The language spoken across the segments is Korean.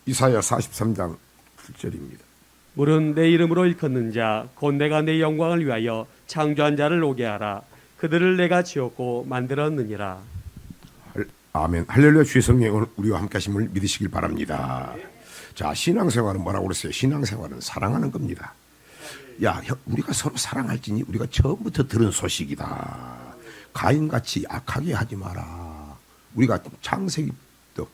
이사야 43장 7절입니다. 물은 내 이름으로 일컫는 자 곧 내가 내 영광을 위하여 창조한 자를 오게 하라. 그들을 내가 지었고 만들었느니라. 아멘. 할렐루야. 주의 성령은 우리와 함께 하심을 믿으시길 바랍니다. 자, 신앙생활은 뭐라고 그랬어요? 신앙생활은 사랑하는 겁니다. 야, 우리가 서로 사랑할지니 우리가 처음부터 들은 소식이다. 가인같이 악하게 하지 마라. 우리가 창세기부터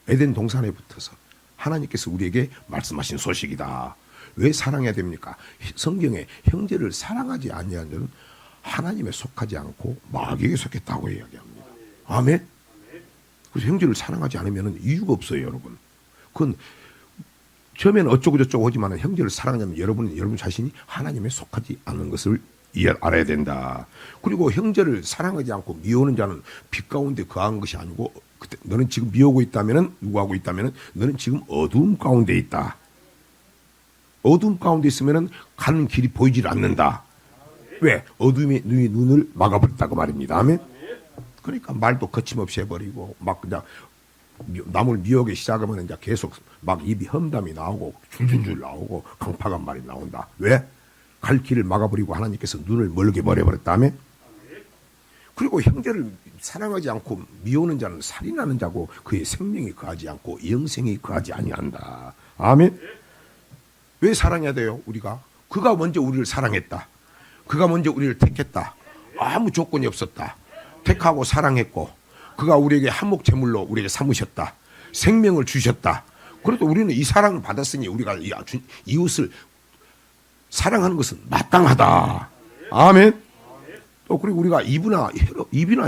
에덴 동산에 붙어서 하나님께서 우리에게 말씀하신 소식이다. 왜 사랑해야 됩니까? 성경에 형제를 사랑하지 아니하는 자는 하나님에 속하지 않고 마귀에게 속했다고 이야기합니다. 아멘. 그래서 형제를 사랑하지 않으면 이유가 없어요, 여러분. 그건 처음에는 어쩌고 저쩌고 하지만 형제를 사랑하냐면 여러분 자신이 하나님에 속하지 않는 것을 알아야 된다. 그리고 형제를 사랑하지 않고 미워하는 자는 빛 가운데 거한 것이 아니고, 그때 너는 지금 미워하고 있다면은, 누구하고 있다면은 너는 지금 어두움 가운데 있다. 어두움 가운데 있으면은 가는 길이 보이질 않는다. 왜? 어둠이 너희 눈을 막아버렸다고 말입니다. 아멘. 그러니까 말도 거침없이 해버리고 막 그냥 남을 미워하기 시작하면 이제 계속 막 입이 험담이 나오고 줄줄줄 나오고 강팍한 말이 나온다. 왜? 갈 길을 막아버리고 하나님께서 눈을 멀게 버려버렸다며. 그리고 형제를 사랑하지 않고 미워하는 자는 살인하는 자고 그의 생명이 거하지 않고 영생이 거하지 아니한다. 아멘. 왜 사랑해야 돼요? 우리가 그가 먼저 우리를 사랑했다. 그가 먼저 우리를 택했다. 아무 조건이 없었다. 택하고 사랑했고 그가 우리에게 한몫 제물로 우리에게 삼으셨다. 생명을 주셨다. 그래도 우리는 이 사랑을 받았으니 우리가 이웃을 사랑하는 것은 마땅하다. 아멘. 또 그리고 우리가 입이나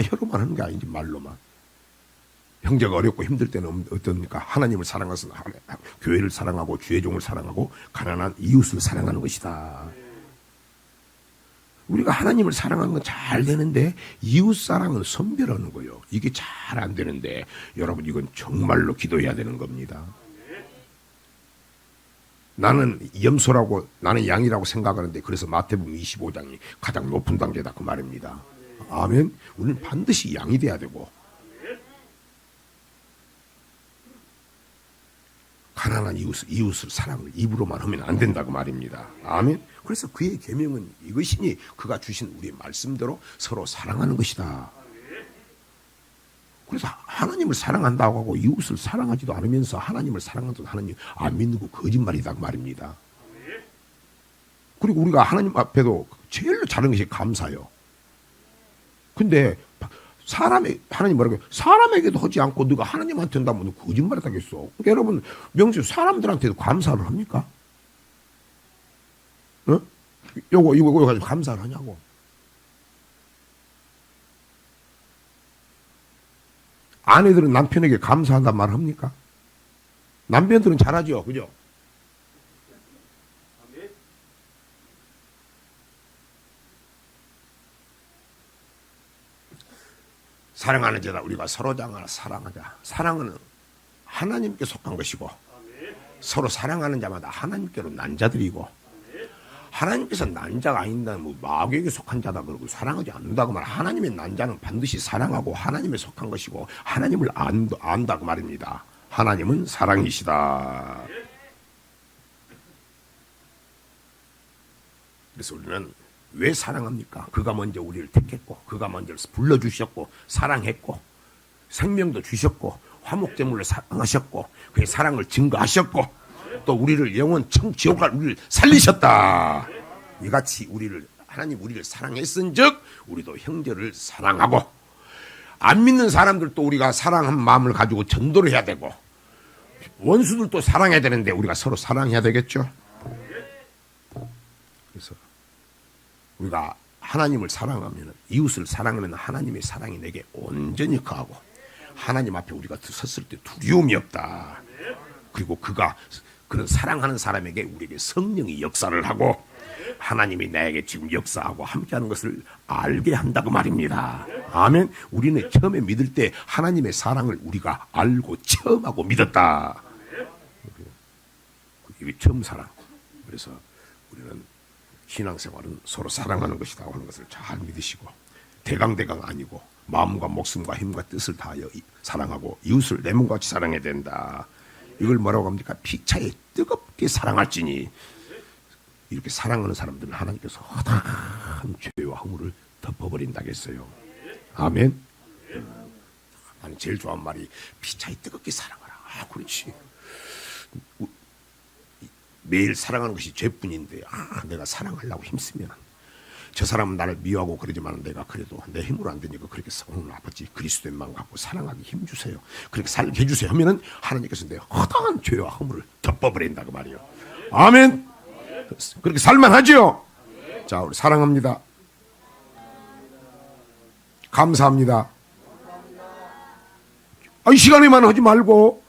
혀로만 하는 게 아니지, 말로만. 형제가 어렵고 힘들 때는 어떻습니까? 하나님을 사랑하는 것은 교회를 사랑하고 주의 종을 사랑하고 가난한 이웃을 사랑하는 것이다. 우리가 하나님을 사랑하는 건 잘 되는데 이웃 사랑은 선별하는 거예요. 이게 잘 안 되는데 여러분, 이건 정말로 기도해야 되는 겁니다. 나는 염소라고, 나는 양이라고 생각하는데 그래서 마태복음 25장이 가장 높은 단계다 그 말입니다. 아멘. 우리는 반드시 양이 돼야 되고 가난한 이웃을 사랑을 입으로만 하면 안 된다고 말입니다. 아멘. 그래서 그의 계명은 이것이니 그가 주신 우리의 말씀대로 서로 사랑하는 것이다. 그래서 하나님을 사랑한다고 하고 이웃을 사랑하지도 않으면서 하나님을 사랑한다고 하나님 안 믿는 거 거짓말이다 그 말입니다. 그리고 우리가 하나님 앞에도 제일로 잘하는 것이 감사요. 근데 하나님 뭐라고 해요? 사람에게도 하지 않고 너가 하나님한테 한다면 너 거짓말을 하겠어. 그러니까 여러분, 명수 사람들한테도 감사를 합니까? 어? 이거 가지고 감사를 하냐고. 아내들은 남편에게 감사한단 말 합니까? 남편들은 잘하죠, 그죠? 사랑하는 자다. 우리가 서로 사랑하자. 사랑은 하나님께 속한 것이고 서로 사랑하는 자마다 하나님께로 난 자들이고 하나님께서 난 자가 아닌다, 뭐 마귀에게 속한 자다 그러고 사랑하지 않는다고 말. 하나님의 난 자는 반드시 사랑하고 하나님에 속한 것이고 하나님을 안다고 말입니다. 하나님은 사랑이시다. 그래서 우리는 왜 사랑합니까? 그가 먼저 우리를 택했고 그가 먼저 불러주셨고 사랑했고 생명도 주셨고 화목제물로 사랑하셨고 그의 사랑을 증거하셨고 또 우리를 영원 지옥갈 우리를 살리셨다. 이같이 하나님 우리를 사랑했은즉 우리도 형제를 사랑하고 안 믿는 사람들도 우리가 사랑한 마음을 가지고 전도를 해야 되고 원수들도 사랑해야 되는데 우리가 서로 사랑해야 되겠죠. 그래서 우리가 하나님을 사랑하면, 이웃을 사랑하면 하나님의 사랑이 내게 온전히 거하고 하나님 앞에 우리가 섰을 때 두려움이 없다. 그리고 그런 사랑하는 사람에게 우리에게 성령이 역사를 하고 하나님이 나에게 지금 역사하고 함께하는 것을 알게 한다고 말입니다. 아멘. 우리는 처음에 믿을 때 하나님의 사랑을 우리가 알고 처음 하고 믿었다. 이게 처음 사랑. 그래서 우리는 신앙생활은 서로 사랑하는 것이다 하는 것을 잘 믿으시고 대강대강 아니고 마음과 목숨과 힘과 뜻을 다하여 사랑하고 이웃을 내 몸과 같이 사랑해야 된다. 이걸 뭐라고 합니까? 피차에 뜨겁게 사랑할지니. 이렇게 사랑하는 사람들은 하나님께서 허다한 죄와 허물을 덮어버린다겠어요. 아멘. 나는 제일 좋아하는 말이 피차에 뜨겁게 사랑하라. 아, 그렇지. 매일 사랑하는 것이 죄뿐인데, 내가 사랑하려고 힘쓰면 저 사람은 나를 미워하고 그러지만 내가 그래도 내 힘으로 안 되니까 그렇게 오늘 아버지 그리스도의 마음 갖고 사랑하기 힘주세요. 그렇게 살게 해주세요 하면은 하나님께서 내 허다한 죄와 허물을 덮어버린다 그 말이요. 아멘. 그렇게 살만하지요. 자, 우리 사랑합니다. 감사합니다. 이 시간에만 하지 말고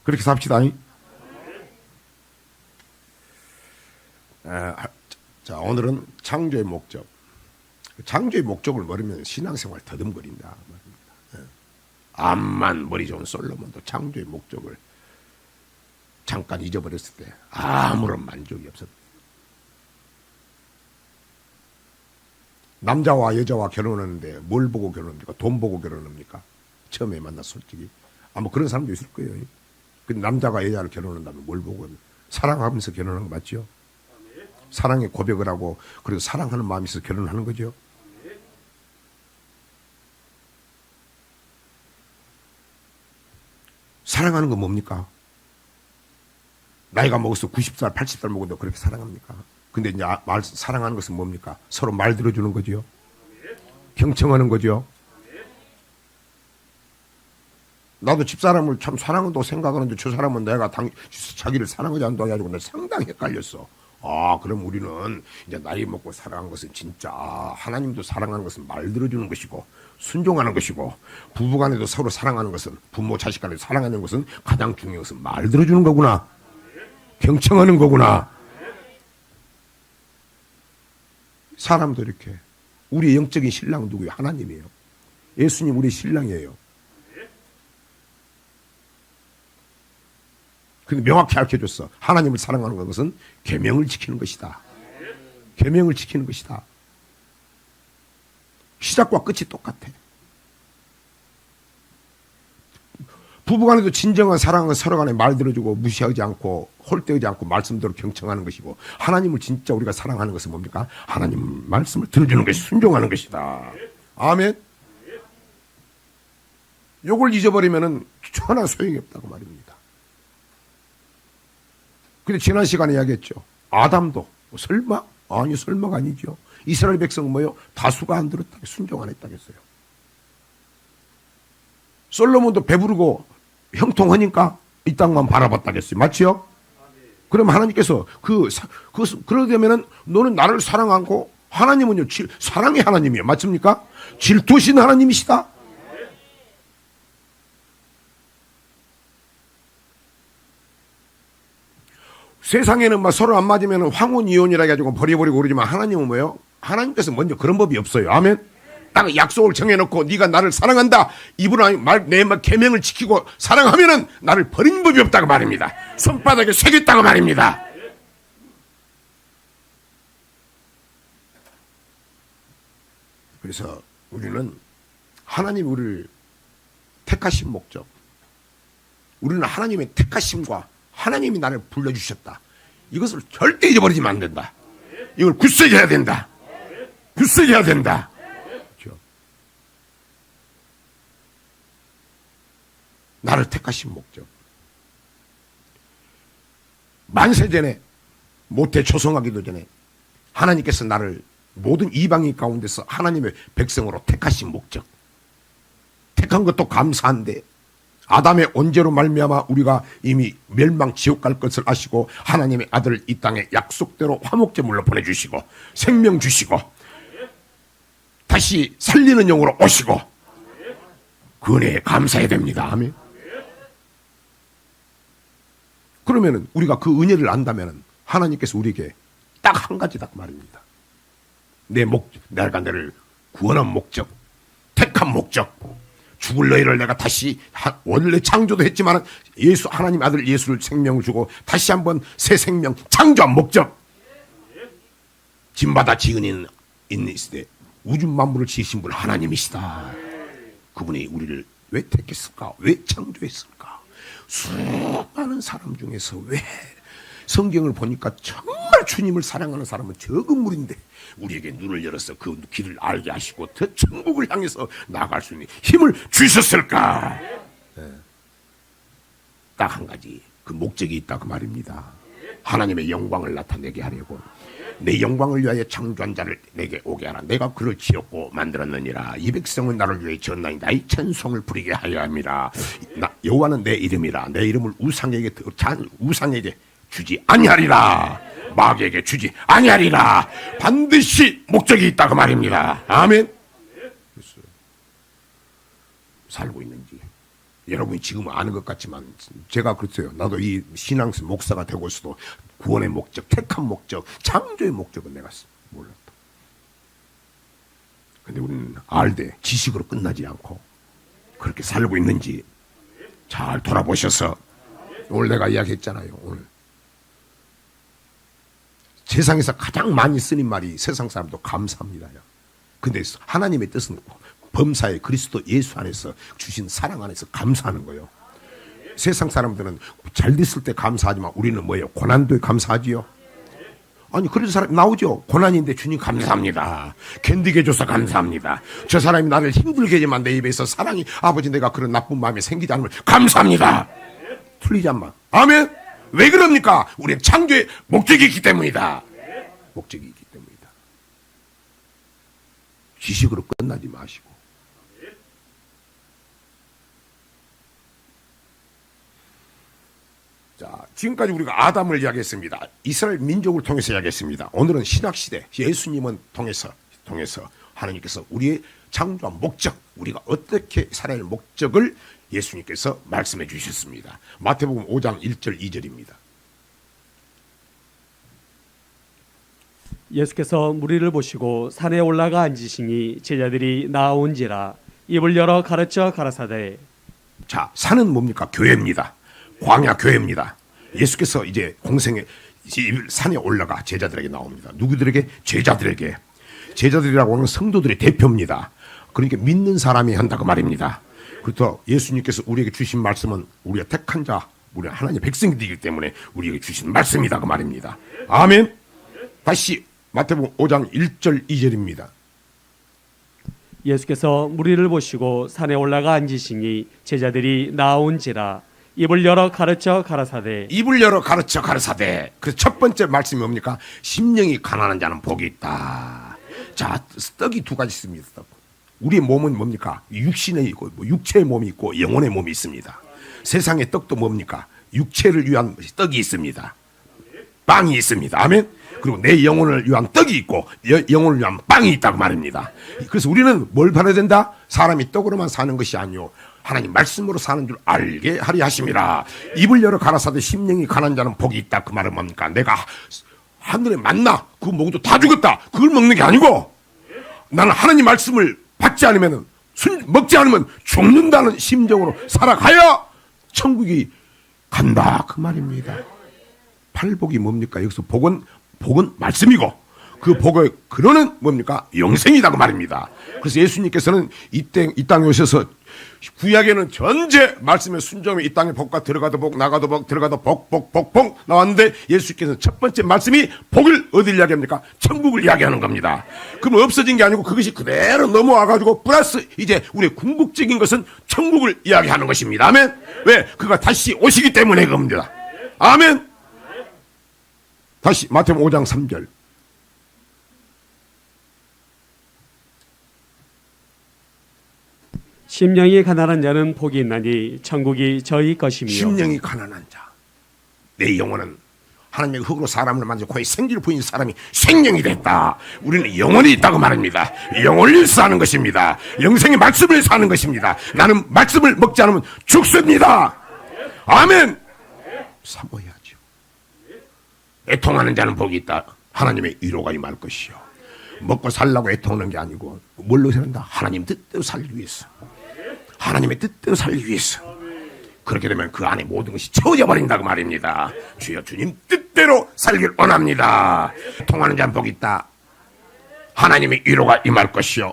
그렇게 삽시다. 자, 오늘은 창조의 목적. 창조의 목적을 모르면 신앙생활 더듬거린다. 암만 머리 좋은 솔로몬도 창조의 목적을 잠깐 잊어버렸을 때 아무런 만족이 없었다. 남자와 여자와 결혼하는데 뭘 보고 결혼합니까? 돈 보고 결혼합니까? 처음에 만나 솔직히 아마 그런 사람도 있을 거예요. 근데 남자가 여자를 결혼한다면 뭘 보고 합니까? 사랑하면서 결혼하는 거 맞죠? 사랑의 고백을 하고 그리고 사랑하는 마음이 있어서 결혼하는 거죠. 사랑하는 건 뭡니까? 나이가 먹어서 90살, 80살 먹어도 그렇게 사랑합니까? 근데 이제 사랑하는 것은 뭡니까? 서로 말 들어주는 거죠. 경청하는 거죠. 나도 집사람을 참 사랑한다고 생각하는데 저 사람은 내가 자기를 사랑하지 않는다고 해가지고 내가 상당히 헷갈렸어. 그럼 우리는 이제 나이 먹고 사랑한 것은 진짜 하나님도 사랑하는 것은 말 들어주는 것이고 순종하는 것이고 부부간에도 서로 사랑하는 것은 부모 자식 간에도 사랑하는 것은 가장 중요한 것은 말 들어주는 거구나. 경청하는 거구나. 사람도 이렇게 우리의 영적인 신랑은 누구예요? 하나님이에요. 예수님 우리 신랑이에요. 근데 명확히 알려줬어. 하나님을 사랑하는 것은 계명을 지키는 것이다. 계명을 지키는 것이다. 시작과 끝이 똑같아. 부부간에도 진정한 사랑은 서로 간에 말 들어주고 무시하지 않고 홀대하지 않고 말씀대로 경청하는 것이고 하나님을 진짜 우리가 사랑하는 것은 뭡니까? 하나님 말씀을 들어주는 것이 순종하는 것이다. 아멘. 요걸 잊어버리면은 전혀 소용이 없다고 말입니다. 근데 지난 시간에 이야기했죠. 아담도 설마? 아니 설마가 아니죠. 이스라엘 백성은 뭐요? 다수가 안 들었다. 순종 안 했다겠어요. 솔로몬도 배부르고 형통하니까 이 땅만 바라봤다겠어요. 맞지요? 그럼 하나님께서 그러려면은 너는 나를 사랑하고 하나님은요 사랑의 하나님이에요. 맞습니까? 질투신 하나님이시다. 세상에는 막 서로 안 맞으면 황혼이혼이라 해가지고 버려버리고 그러지만 하나님은 뭐예요? 하나님께서 먼저 그런 법이 없어요. 아멘. 딱 약속을 정해놓고 네가 나를 사랑한다. 이분은 내 계명을 지키고 사랑하면은 나를 버린 법이 없다고 말입니다. 손바닥에 새겼다고 말입니다. 그래서 우리는 하나님이 우리를 택하신 목적, 우리는 하나님의 택하심과 하나님이 나를 불러주셨다. 이것을 절대 잊어버리면 안 된다. 이걸 굳세게 해야 된다. 굳세게 해야 된다. 그렇죠? 나를 택하신 목적. 만세전에 모태 초성하기도 전에 하나님께서 나를 모든 이방인 가운데서 하나님의 백성으로 택하신 목적. 택한 것도 감사한데 아담의 언제로 말미암아 우리가 이미 멸망 지옥 갈 것을 아시고 하나님의 아들을 이 땅에 약속대로 화목제물로 보내주시고 생명 주시고 다시 살리는 영으로 오시고 그 은혜에 감사해야 됩니다. 아멘. 그러면은 우리가 그 은혜를 안다면은 하나님께서 우리에게 딱 한 가지다 그 말입니다. 내가 너를 구원한 목적, 택한 목적. 죽을 너희를 내가 다시 원래 창조도 했지만 하나님 아들 예수를 생명을 주고 다시 한번 새 생명 창조한 목적. 짐바다 지은인 있으되 우주 만물을 지으신 분 하나님이시다. 그분이 우리를 왜 택했을까? 왜 창조했을까? 수많은 사람 중에서 왜 성경을 보니까 정말 주님을 사랑하는 사람은 적은 무리인데 우리에게 눈을 열어서 그 길을 알게 하시고 더 천국을 향해서 나아갈 수 있는 힘을 주셨을까? 딱 한 가지 그 목적이 있다 그 말입니다. 하나님의 영광을 나타내게 하려고 내 영광을 위하여 창조한 자를 내게 오게 하라. 내가 그를 지었고 만들었느니라. 이 백성은 나를 위해 지었나니 나의 찬송을 부리게 하여 함이라. 여호와는 내 이름이라. 내 이름을 우상에게 주지 아니하리라. 마귀에게 주지 아니하리라. 반드시 목적이 있다 그 말입니다. 아멘. 살고 있는지 여러분이 지금 아는 것 같지만 제가 그랬어요. 나도 이 신앙 목사가 되고 있어도 구원의 목적, 택한 목적, 창조의 목적은 내가 몰랐다. 근데 우리는 알되 지식으로 끝나지 않고 그렇게 살고 있는지 잘 돌아보셔서 오늘 내가 이야기했잖아요. 오늘 세상에서 가장 많이 쓰는 말이 세상 사람도 감사합니다요. 근데 하나님의 뜻은 범사에 그리스도 예수 안에서 주신 사랑 안에서 감사하는 거예요. 세상 사람들은 잘 됐을 때 감사하지만 우리는 뭐예요? 고난도에 감사하지요. 아니 그래도 사람 나오죠. 고난인데 주님 감사합니다. 견디게 해줘서 감사합니다. 저 사람이 나를 힘들게 하지만 내 입에서 사랑이 아버지 내가 그런 나쁜 마음이 생기지 않으면 감사합니다. 틀리지 않마. 아멘. 왜 그럽니까? 우리의 창조의 목적이 있기 때문이다. 목적이 있기 때문이다. 지식으로 끝나지 마시고 자, 지금까지 우리가 아담을 이야기했습니다. 이스라엘 민족을 통해서 이야기했습니다. 오늘은 신약시대 예수님은 통해서 하나님께서 우리의 창조한 목적, 우리가 어떻게 살아야 할 목적을 예수님께서 말씀해 주셨습니다. 마태복음 5장 1절 2절입니다. 예수께서 무리를 보시고 산에 올라가 앉으시니 제자들이 나온지라 입을 열어 가르쳐 가라사대. 자, 산은 뭡니까? 교회입니다. 광야 교회입니다. 예수께서 이제 공생에 산에 올라가 제자들에게 나옵니다. 누구들에게? 제자들에게. 제자들이라고 하는 성도들의 대표입니다. 그러니까 믿는 사람이 한다고 말입니다. 그렇다 예수님께서 우리에게 주신 말씀은 우리가 택한 자, 우리 하나님의 백성들이기 때문에 우리에게 주신 말씀이다 그 말입니다. 아멘. 다시 마태복음 5장 1절 2절입니다. 예수께서 무리를 보시고 산에 올라가 앉으시니 제자들이 나온지라 입을 열어 가르쳐 가라사대. 입을 열어 가르쳐 가라사대. 그래서 첫 번째 말씀이 뭡니까? 심령이 가난한 자는 복이 있다. 자, 떡이 두 가지 있습니다. 우리의 몸은 뭡니까? 육신에 있고 육체의 몸이 있고 영혼의 몸이 있습니다. 세상의 떡도 뭡니까? 육체를 위한 떡이 있습니다. 빵이 있습니다. 아멘. 그리고 내 영혼을 위한 떡이 있고 영혼을 위한 빵이 있다고 말입니다. 그래서 우리는 뭘 바라야 된다? 사람이 떡으로만 사는 것이 아니요 하나님 말씀으로 사는 줄 알게 하리 하심이라. 입을 열어 가라사대 심령이 가난한 자는 복이 있다. 그 말은 뭡니까? 내가 하늘에 만나 그 먹어도 다 죽었다. 그걸 먹는 게 아니고 나는 하나님 말씀을 받지 않으면 먹지 않으면 죽는다는 심정으로 살아가야 천국이 간다 그 말입니다. 팔복이 뭡니까? 여기서 복은 말씀이고 그 복의 근원은 뭡니까? 영생이다 그 말입니다. 그래서 예수님께서는 이 땅에 오셔서 구약에는 전제 말씀의 순종이 이 땅에 복과 들어가도 복 나가도 복 들어가도 복 나왔는데 예수께서는 첫 번째 말씀이 복을 어딜 이야기합니까? 천국을 이야기하는 겁니다. 그러면 없어진 게 아니고 그것이 그대로 넘어와가지고 플러스 이제 우리의 궁극적인 것은 천국을 이야기하는 것입니다. 아멘. 왜? 그가 다시 오시기 때문에 그겁니다. 아멘. 다시 마태복음 5장 3절. 심령이 가난한 자는 복이 있나니 천국이 저희 것이며. 심령이 가난한 자. 내 영혼은 하나님의 흙으로 사람을 만들고 그의 생기를 부인 사람이 생명이 됐다. 우리는 영혼이 있다고 말합니다. 영혼을 위해서 사는 것입니다. 영생의 말씀을 위해서 사는 것입니다. 나는 말씀을 먹지 않으면 죽습니다. 아멘. 사모해야죠. 애통하는 자는 복이 있다. 하나님의 위로가 임할 것이요. 먹고 살라고 애통하는 게 아니고 뭘로 산다? 하나님 뜻대로 살기 위해서. 하나님의 뜻대로 살기 위해서. 그렇게 되면 그 안에 모든 것이 채워져 버린다고 말입니다. 주여 주님 뜻대로 살길 원합니다. 통하는 자는 복이 있다. 하나님의 위로가 임할 것이요.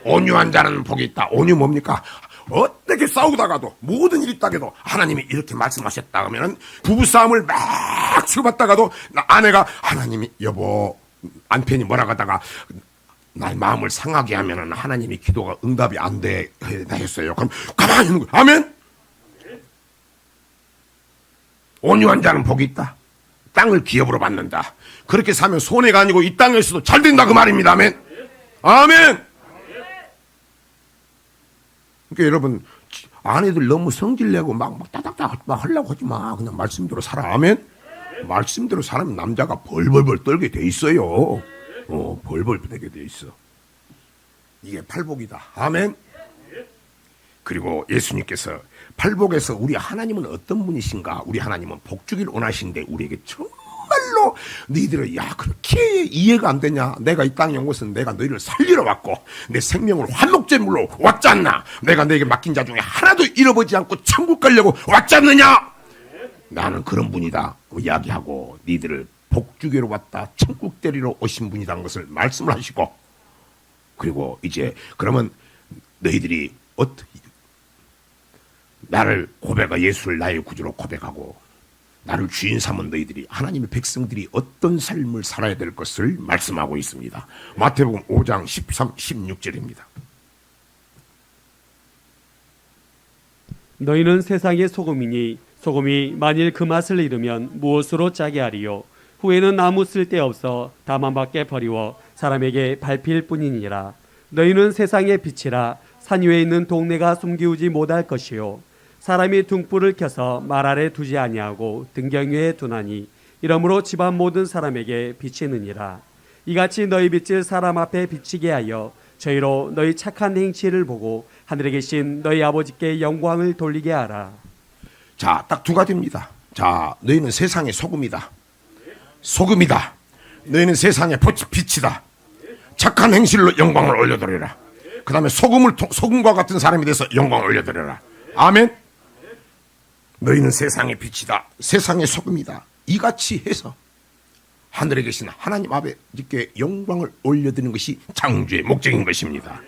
온유한 자는 복이 있다. 온유 뭡니까? 어떻게 싸우다가도 모든 일이 있다가도 하나님이 이렇게 말씀하셨다 하면은 부부싸움을 막 치고받다가도 아내가 하나님이 여보 남편이 뭐라고 하다가 날 마음을 상하게 하면은 하나님이 기도가 응답이 안 돼 했어요. 그럼 가만히 있는 거예요. 아멘. 온유한 자는 복이 있다. 땅을 기업으로 받는다. 그렇게 사면 손해가 아니고 이 땅에서도 잘 된다 그 말입니다. 아멘. 아멘. 그러니까 여러분 아내들 너무 성질내고 막 따닥따닥 막 하려고 하지 마. 그냥 말씀대로 살아. 아멘. 말씀대로 살면 남자가 벌벌벌 떨게 돼 있어요. 벌벌 떨게 돼 있어. 이게 팔복이다. 아멘. 그리고 예수님께서 팔복에서 우리 하나님은 어떤 분이신가? 우리 하나님은 복주기를 원하시는데 우리에게 정말로 너희들은 야 그렇게 이해가 안 되냐? 내가 이 땅에 온 것은 내가 너희를 살리러 왔고 내 생명을 화목제물로 왔지 않나? 내가 너에게 맡긴 자 중에 하나도 잃어버리지 않고 천국 가려고 왔지 않느냐? 나는 그런 분이다 이야기하고 너희들을 복주기로 왔다 천국 데리러 오신 분이라는 것을 말씀을 하시고 그리고 이제 그러면 너희들이 나를 예수를 나의 구주로 고백하고 나를 주인 삼은 너희들이 하나님의 백성들이 어떤 삶을 살아야 될 것을 말씀하고 있습니다. 마태복음 5장 13, 16절입니다. 너희는 세상의 소금이니 소금이 만일 그 맛을 잃으면 무엇으로 짜게 하리요? 후에는 아무 쓸데없어 다만 밖에 버리워 사람에게 밟힐 뿐이니라. 너희는 세상의 빛이라. 산 위에 있는 동네가 숨기우지 못할 것이요 사람이 등불을 켜서 말 아래 두지 아니하고 등경 위에 두나니 이러므로 집안 모든 사람에게 비치느니라. 이같이 너희 빛을 사람 앞에 비치게 하여 저희로 너희 착한 행실을 보고 하늘에 계신 너희 아버지께 영광을 돌리게 하라. 자, 딱 두 가지입니다. 자, 너희는 세상의 소금이다. 소금이다. 너희는 세상의 빛이다. 착한 행실로 영광을 올려드리라. 그 다음에 소금과 같은 사람이 돼서 영광을 올려드리라. 아멘. 너희는 세상의 빛이다. 세상의 소금이다. 이같이 해서 하늘에 계신 하나님 아버지께 영광을 올려드리는 것이 창조의 목적인 것입니다.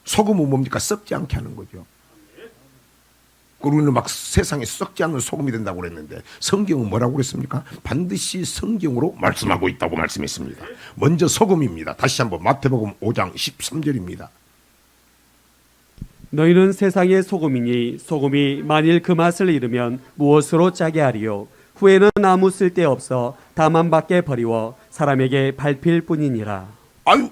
소금은 뭡니까? 썩지 않게 하는 거죠. 우리는 막 세상에 썩지 않는 소금이 된다고 그랬는데 성경은 뭐라고 그랬습니까? 반드시 성경으로 말씀하고 있다고 말씀했습니다. 먼저 소금입니다. 다시 한번 마태복음 5장 13절입니다. 너희는 세상의 소금이니 소금이 만일 그 맛을 잃으면 무엇으로 짜게 하리요? 후에는 아무 쓸데없어 다만 밖에 버리워 사람에게 밟힐 뿐이니라. 아유,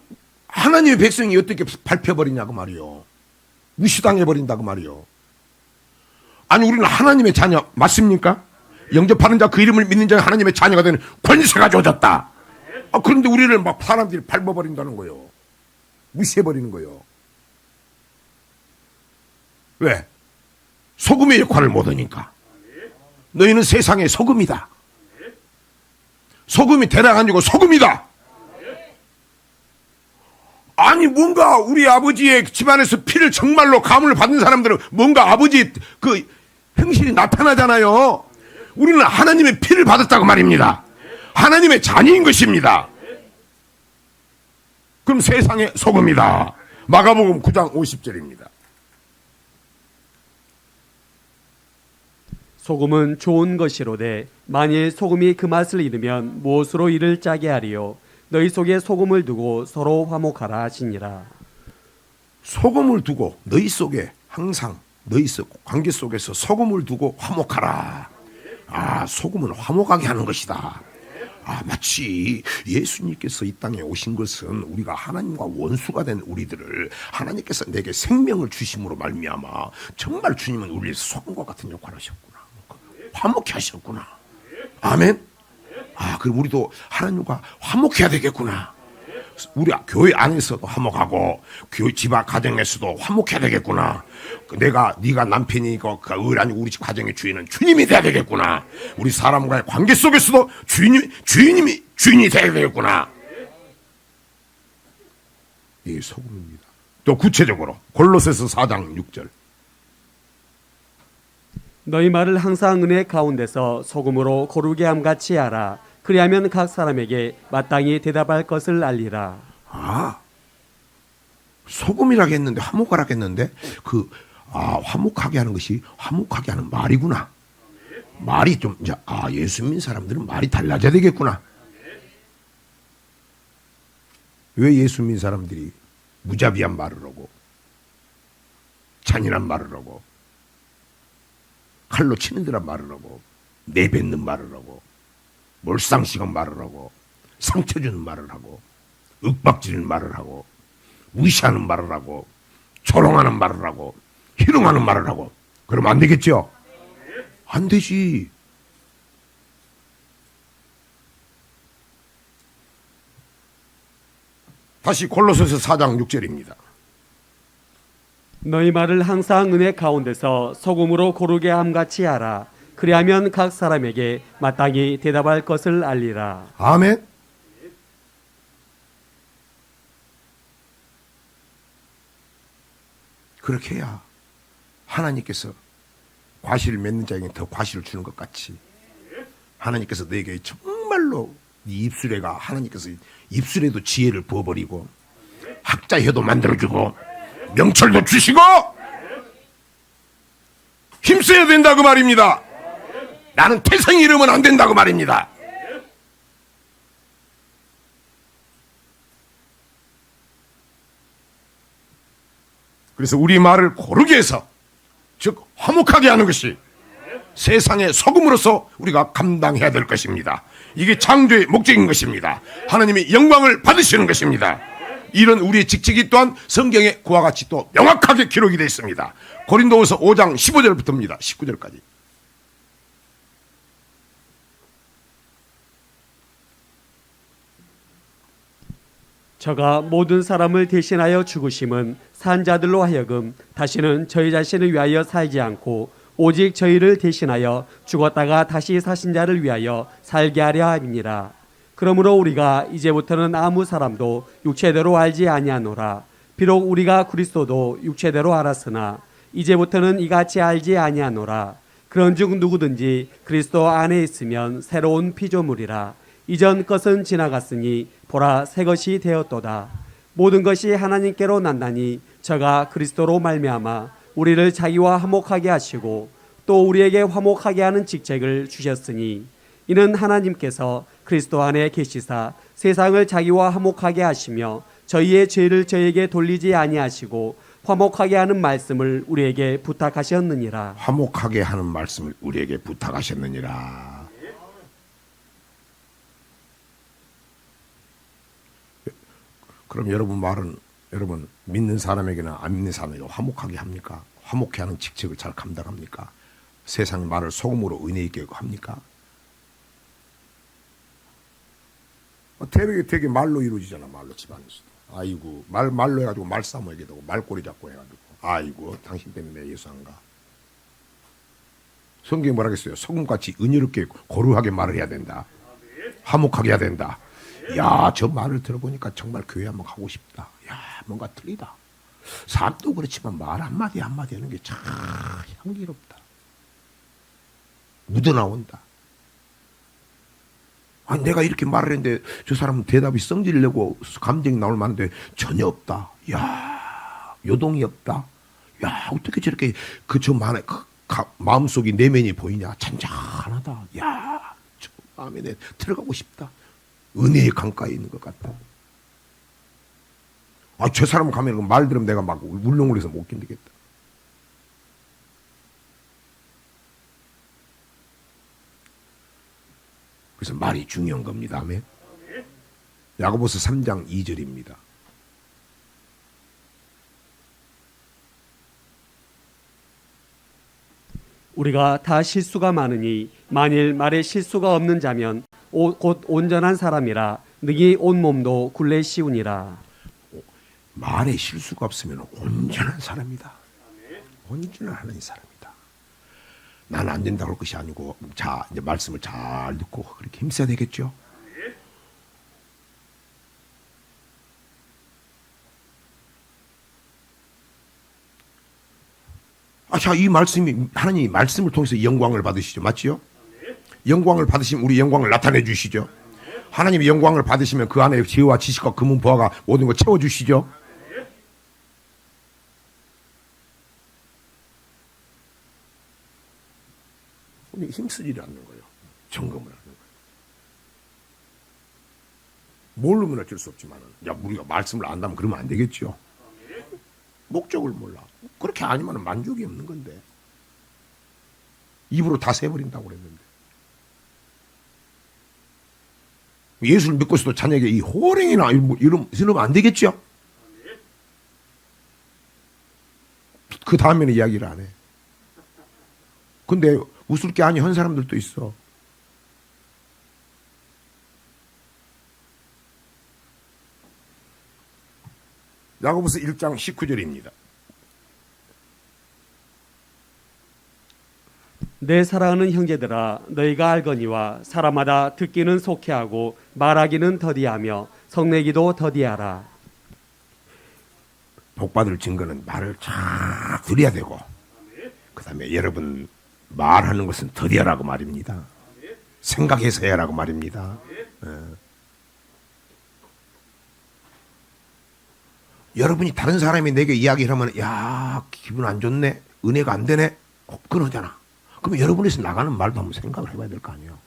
하나님의 백성이 어떻게 밟혀버리냐고 말이요. 무시당해버린다고 말이요. 아니 우리는 하나님의 자녀 맞습니까? 영접하는 자 그 이름을 믿는 자가 하나님의 자녀가 되는 권세가 주어졌다. 그런데 우리를 막 사람들이 밟아버린다는 거예요. 무시해버리는 거예요. 왜? 소금의 역할을 못하니까. 너희는 세상의 소금이다. 소금이 대략 아니고 소금이다. 아니 뭔가 우리 아버지의 집안에서 피를 정말로 가문을 받은 사람들은 뭔가 아버지의 그 행실이 나타나잖아요. 우리는 하나님의 피를 받았다고 말입니다. 하나님의 자녀인 것입니다. 그럼 세상의 소금이다. 마가복음 9장 50절입니다. 소금은 좋은 것이로되 만일 소금이 그 맛을 잃으면 무엇으로 이를 짜게 하리요? 너희 속에 소금을 두고 서로 화목하라 하시니라. 소금을 두고 너희 속에 항상 너희 관계 속에서 소금을 두고 화목하라. 소금은 화목하게 하는 것이다. 마치 예수님께서 이 땅에 오신 것은 우리가 하나님과 원수가 된 우리들을 하나님께서 내게 생명을 주심으로 말미암아 정말 주님은 우리의 소금과 같은 역할을 하셨구나. 화목케 하셨구나. 아멘. 그럼 우리도 하나님과 화목해야 되겠구나. 우리 교회 안에서도 화목하고 교회 집안 가정에서도 화목해야 되겠구나. 네가 남편이고 아니고 우리 집 가정의 주인은 주님이 돼야 되겠구나. 우리 사람과의 관계 속에서도 주인이 돼야 되겠구나. 이게 소금입니다. 또 구체적으로 골로새서 4장 6절. 너희 말을 항상 은혜 가운데서 소금으로 고르게 함같이 하라. 그리하면 각 사람에게 마땅히 대답할 것을 알리라. 소금이라고 했는데 화목하라고 했는데 화목하게 하는 것이 화목하게 하는 말이구나. 말이 좀 이제 예수 믿는 사람들은 말이 달라져야 되겠구나. 왜 예수 믿는 사람들이 무자비한 말을 하고 잔인한 말을 하고 칼로 치는 듯한 말을 하고 내뱉는 말을 하고 몰상식한 말을 하고 상처 주는 말을 하고 윽박지르는 말을 하고 무시하는 말을 하고 조롱하는 말을 하고 희롱하는 말을 하고 그러면 안 되겠죠? 안 되지. 다시 골로새서 4장 6절입니다. 너희 말을 항상 은혜 가운데서 소금으로 고르게 함같이 하라. 그리하면 각 사람에게 마땅히 대답할 것을 알리라. 아멘. 그렇게 해야 하나님께서 과실을 맺는 자에게 더 과실을 주는 것 같이 하나님께서 너에게 정말로 네 입술에가 하나님께서 입술에도 지혜를 부어버리고 학자혀도 만들어주고 명철도 주시고 힘써야 된다 그 말입니다. 나는 태생 이러면 안 된다 그 말입니다. 그래서 우리 말을 고르게 해서 즉 화목하게 하는 것이 세상의 소금으로서 우리가 감당해야 될 것입니다. 이게 창조의 목적인 것입니다. 하나님의 영광을 받으시는 것입니다. 이런 우리의 직책이 또한 성경에 그와 같이 또 명확하게 기록이 되어 있습니다. 고린도후서 5장 15절부터입니다. 19절까지. 저가 모든 사람을 대신하여 죽으심은 산 자들로 하여금 다시는 저희 자신을 위하여 살지 않고 오직 저희를 대신하여 죽었다가 다시 사신 자를 위하여 살게 하려 함이니라. 그러므로 우리가 이제부터는 아무 사람도 육체대로 알지 아니하노라. 비록 우리가 그리스도도 육체대로 알았으나 이제부터는 이같이 알지 아니하노라. 그런즉 누구든지 그리스도 안에 있으면 새로운 피조물이라. 이전 것은 지나갔으니 보라 새 것이 되었도다. 모든 것이 하나님께로 났나니 저가 그리스도로 말미암아 우리를 자기와 화목하게 하시고 또 우리에게 화목하게 하는 직책을 주셨으니 이는 하나님께서 그리스도 안에 계시사 세상을 자기와 화목하게 하시며 저희의 죄를 저에게 돌리지 아니하시고 화목하게 하는 말씀을 우리에게 부탁하셨느니라. 화목하게 하는 말씀을 우리에게 부탁하셨느니라. 그럼 여러분 말은 여러분 믿는 사람에게나 안 믿는 사람에게 화목하게 합니까? 화목해 하는 직책을 잘 감당합니까? 세상 말을 소금으로 은혜 있게 합니까? 되게 말로 이루어지잖아. 말로 집안에서도. 아이고 말로 해가지고 말싸움 하게 되고 말꼬리 잡고 해가지고 아이고 당신 때문에 예수 안 가. 성경이 뭐라 그랬어요? 소금같이 은유롭게 고루하게 말을 해야 된다. 화목하게 해야 된다. 야, 저 말을 들어보니까 정말 교회 한번 가고 싶다. 야, 뭔가 틀리다. 삶도 그렇지만 말 한마디 한마디 하는 게 참 향기롭다. 묻어나온다. 아니, 내가 이렇게 말을 했는데 저 사람은 대답이 성질을 내고 감정이 나올 만한데 전혀 없다. 야, 요동이 없다. 야, 어떻게 저렇게 저 마음속이 내면이 보이냐. 잔잔하다. 야, 저 마음에 내 들어가고 싶다. 은혜의 강가에 있는 것 같다. 아, 저 사람 가면 말 들으면 내가 막 울렁울렁해서 못 견디겠다. 그래서 말이 중요한 겁니다. 아멘. 야고보서 3장 2절입니다. 우리가 다 실수가 많으니 만일 말에 실수가 없는 자면 곧 온전한 사람이라 능히 온 몸도 굴레 씌우니라. 말에 실수가 없으면 온전한 사람이다. 온전한 하나님 사람이다. 나는 안 된다고 할 것이 아니고 자 이제 말씀을 잘 듣고 그렇게 힘써야 되겠죠. 자, 이 말씀이 하나님이 말씀을 통해서 영광을 받으시죠. 맞지요? 영광을 받으시면 우리 영광을 나타내 주시죠. 하나님이 영광을 받으시면 그 안에 지혜와 지식과 금은 보화가 모든 걸 채워 주시죠. 손이 힘쓰지 않는 거예요. 점검을 하는 거예요. 모르면 어쩔 수 없지만, 야, 우리가 말씀을 안다면 그러면 안 되겠죠. 목적을 몰라. 그렇게 아니면 만족이 없는 건데. 입으로 다 세버린다고 그랬는데. 예수를 믿고서도 자녀에게 이 호랭이나 이러면 안 되겠죠? 그 다음에는 이야기를 안 해. 근데 웃을 게 아니 한 사람들도 있어. 야고보서 1장 19절입니다. 내 사랑하는 형제들아 너희가 알거니와 사람마다 듣기는 속히하고 말하기는 더디하며 성내기도 더디하라. 복받을 증거는 말을 잘 드려야 되고, 그 다음에 여러분 말하는 것은 더디하라고 말입니다. 생각해서 해야라고 말입니다. 여러분이 다른 사람이 내게 이야기를 하면, 야, 기분 안 좋네, 은혜가 안 되네, 그러잖아. 그러면 여러분에서 나가는 말도 한번 생각을 해봐야 될 거 아니에요.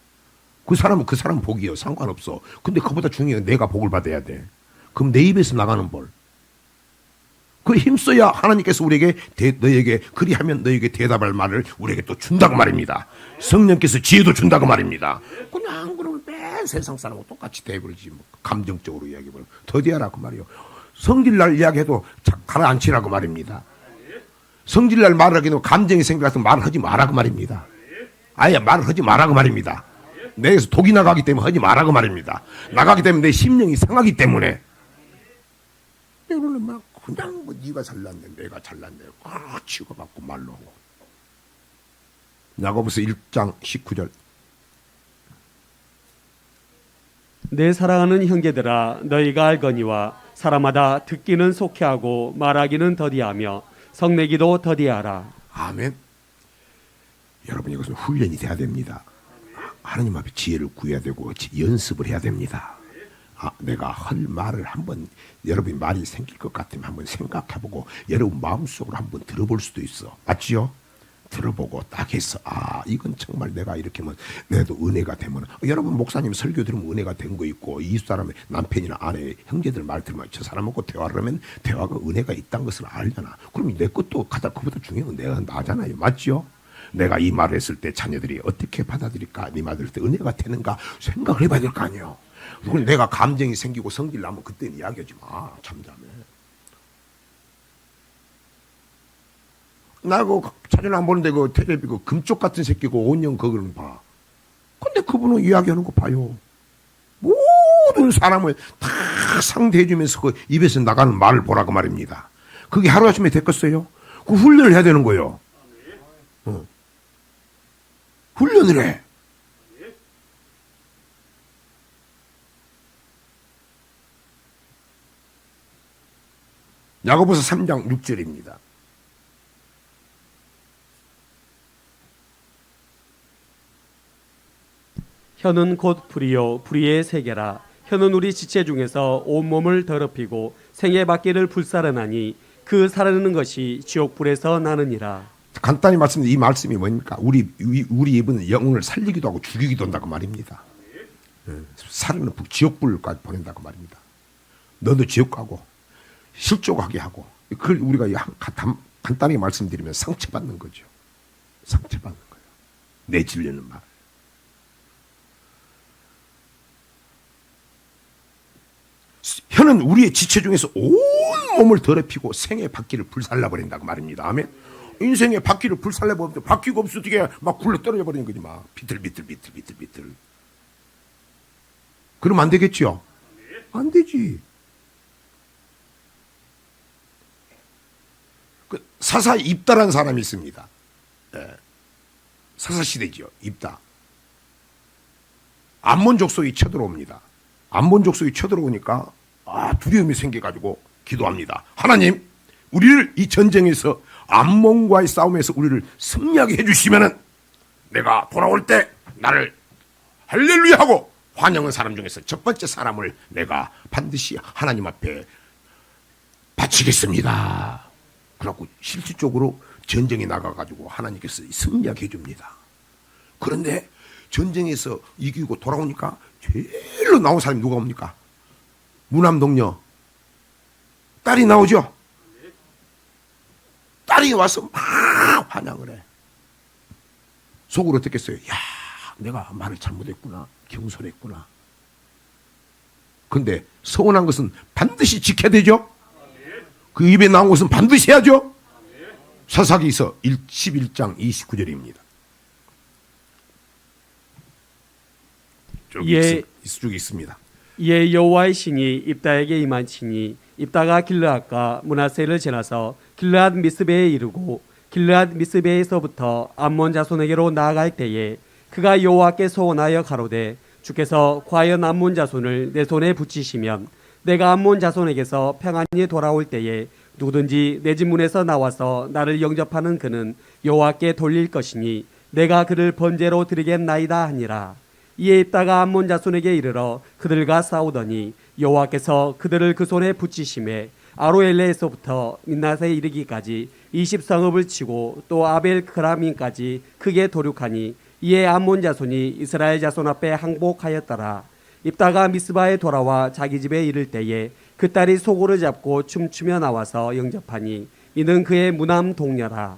그 사람은 그 사람 복이요, 상관없어. 근데 그보다 중요한 건 내가 복을 받아야 돼. 그럼 내 입에서 나가는 볼, 그 힘써야 하나님께서 우리에게 너에게 그리하면 너에게 대답할 말을 우리에게 또 준다고 말입니다. 성령께서 지혜도 준다고 말입니다. 그냥 그러면 매 세상 사람하고 똑같이 대버리지, 뭐 감정적으로 이야기해버려. 더디하라고 말이요. 성질날 이야기해도 가라앉히라고 말입니다. 성질날 말을 하기도 감정이 생겨서 말을 하지 말라고 말입니다. 아예 말을 하지 말라고 말입니다. 내에서 독이 나가기 때문에 하지 말라고 말입니다. 나가기 때문에 내 심령이 상하기 때문에. 이거는 막 그냥 뭐 네가 잘났네, 내가 잘났네, 치고받고 말로 하고. 야고보서 1장 19절. 내 사랑하는 형제들아 너희가 알거니와 사람마다 듣기는 속히하고 말하기는 더디하며 성내기도 더디하라. 아멘. 여러분, 이것은 훈련이 돼야 됩니다. 하나님 앞에 지혜를 구해야 되고 연습을 해야 됩니다. 내가 할 말을 한번, 여러분이 말이 생길 것 같으면 한번 생각해보고 여러분 마음속으로 한번 들어볼 수도 있어. 맞지요? 들어보고 딱 해서 이건 정말 내가 이렇게 하면 내도 은혜가 되면, 여러분 목사님 설교 들으면 은혜가 된 거 있고, 이 사람의 남편이나 아내, 형제들 말 들으면 저 사람하고 대화를 하면 대화가 은혜가 있다는 것을 알잖아. 그럼 내 것도 가장 그보다 중요한 건 내가 나잖아요. 맞지요? 내가 이 말을 했을 때 자녀들이 어떻게 받아들일까, 네 말 들을 때 은혜가 되는가 생각을 해봐야 될 거 아니에요. 그걸 내가 감정이 생기고 성질 나면 그때는 이야기하지 마. 잠잠해. 나 그 사진 안 보는데 그 텔레비 그 금쪽 같은 새끼고 온영 그거는 봐. 근데 그분은 이야기하는 거 봐요. 모든 사람을 다 상대해주면서 그 입에서 나가는 말을 보라고 말입니다. 그게 하루아침에 됐겠어요? 그 훈련을 해야 되는 거예요. 훈련을 해. 야고보서 3장 6절입니다. 혀는 곧 불이요 불의의 세계라. 혀는 우리 지체 중에서 온몸을 더럽히고 생의 바퀴를 불사르나니 그 사르는 것이 지옥불에서 나느니라. 간단히 말씀드리면 이 말씀이 뭡니까? 우리 입은 영혼을 살리기도 하고 죽이기도 한다고 말입니다. 사르는 지옥불까지 보낸다고 말입니다. 너도 지옥 가고 실족하게 하고, 그걸 우리가 간단히 말씀드리면 상처받는 거죠. 상처받는 거예요. 내지르는 말. 혀는 우리의 지체 중에서 온 몸을 더럽히고 생의 바퀴를 불살라버린다고 말입니다. 아멘. 인생의 바퀴를 불살라버리면 바퀴가 없어 어떻게 막 굴러 떨어져 버리는 거지, 막 비틀비틀. 그러면 안 되겠죠? 안 되지. 그 사사 입다라는 사람이 있습니다. 사사 시대죠. 입다. 암몬 족속이 쳐들어옵니다. 암몬 족속이 쳐들어오니까 두려움이 생겨가지고 기도합니다. 하나님, 우리를 이 전쟁에서 암몬과의 싸움에서 우리를 승리하게 해주시면은 내가 돌아올 때 나를 할렐루야 하고 환영한 사람 중에서 첫 번째 사람을 내가 반드시 하나님 앞에 바치겠습니다. 그래갖고 실질적으로 전쟁에 나가가지고 하나님께서 승리하게 해줍니다. 그런데 전쟁에서 이기고 돌아오니까 제일로 나온 사람이 누가 옵니까? 무남동녀 딸이 나오죠. 딸이 와서 막 환영을 해. 속으로 어떻겠어요? 야, 내가 말을 잘못했구나, 경솔했구나. 근데 서운한 것은 반드시 지켜야 되죠. 그 입에 나온 것은 반드시 해야죠. 사사기서 11장 29절입니다. 쭉 있습니다. 이에 여호와의 신이 입다에게 임한치니 입다가 길르앗과 므낫세를 지나서 길르앗 미스베에 이르고 길르앗 미스베에서부터 암몬 자손에게로 나아갈 때에 그가 여호와께 소원하여 가로되 주께서 과연 암몬 자손을 내 손에 붙이시면 내가 암몬 자손에게서 평안히 돌아올 때에 누구든지 내 집 문에서 나와서 나를 영접하는 그는 여호와께 돌릴 것이니 내가 그를 번제로 드리겠나이다 하니라. 이에 입다가 암몬 자손에게 이르러 그들과 싸우더니 여호와께서 그들을 그 손에 붙이심에 아로엘레에서부터 민낫에 이르기까지 20성읍을 치고 또 아벨 그라민까지 크게 도륙하니 이에 암몬 자손이 이스라엘 자손 앞에 항복하였더라. 입다가 미스바에 돌아와 자기 집에 이를 때에 그 딸이 소고를 잡고 춤추며 나와서 영접하니 이는 그의 무남 동녀라.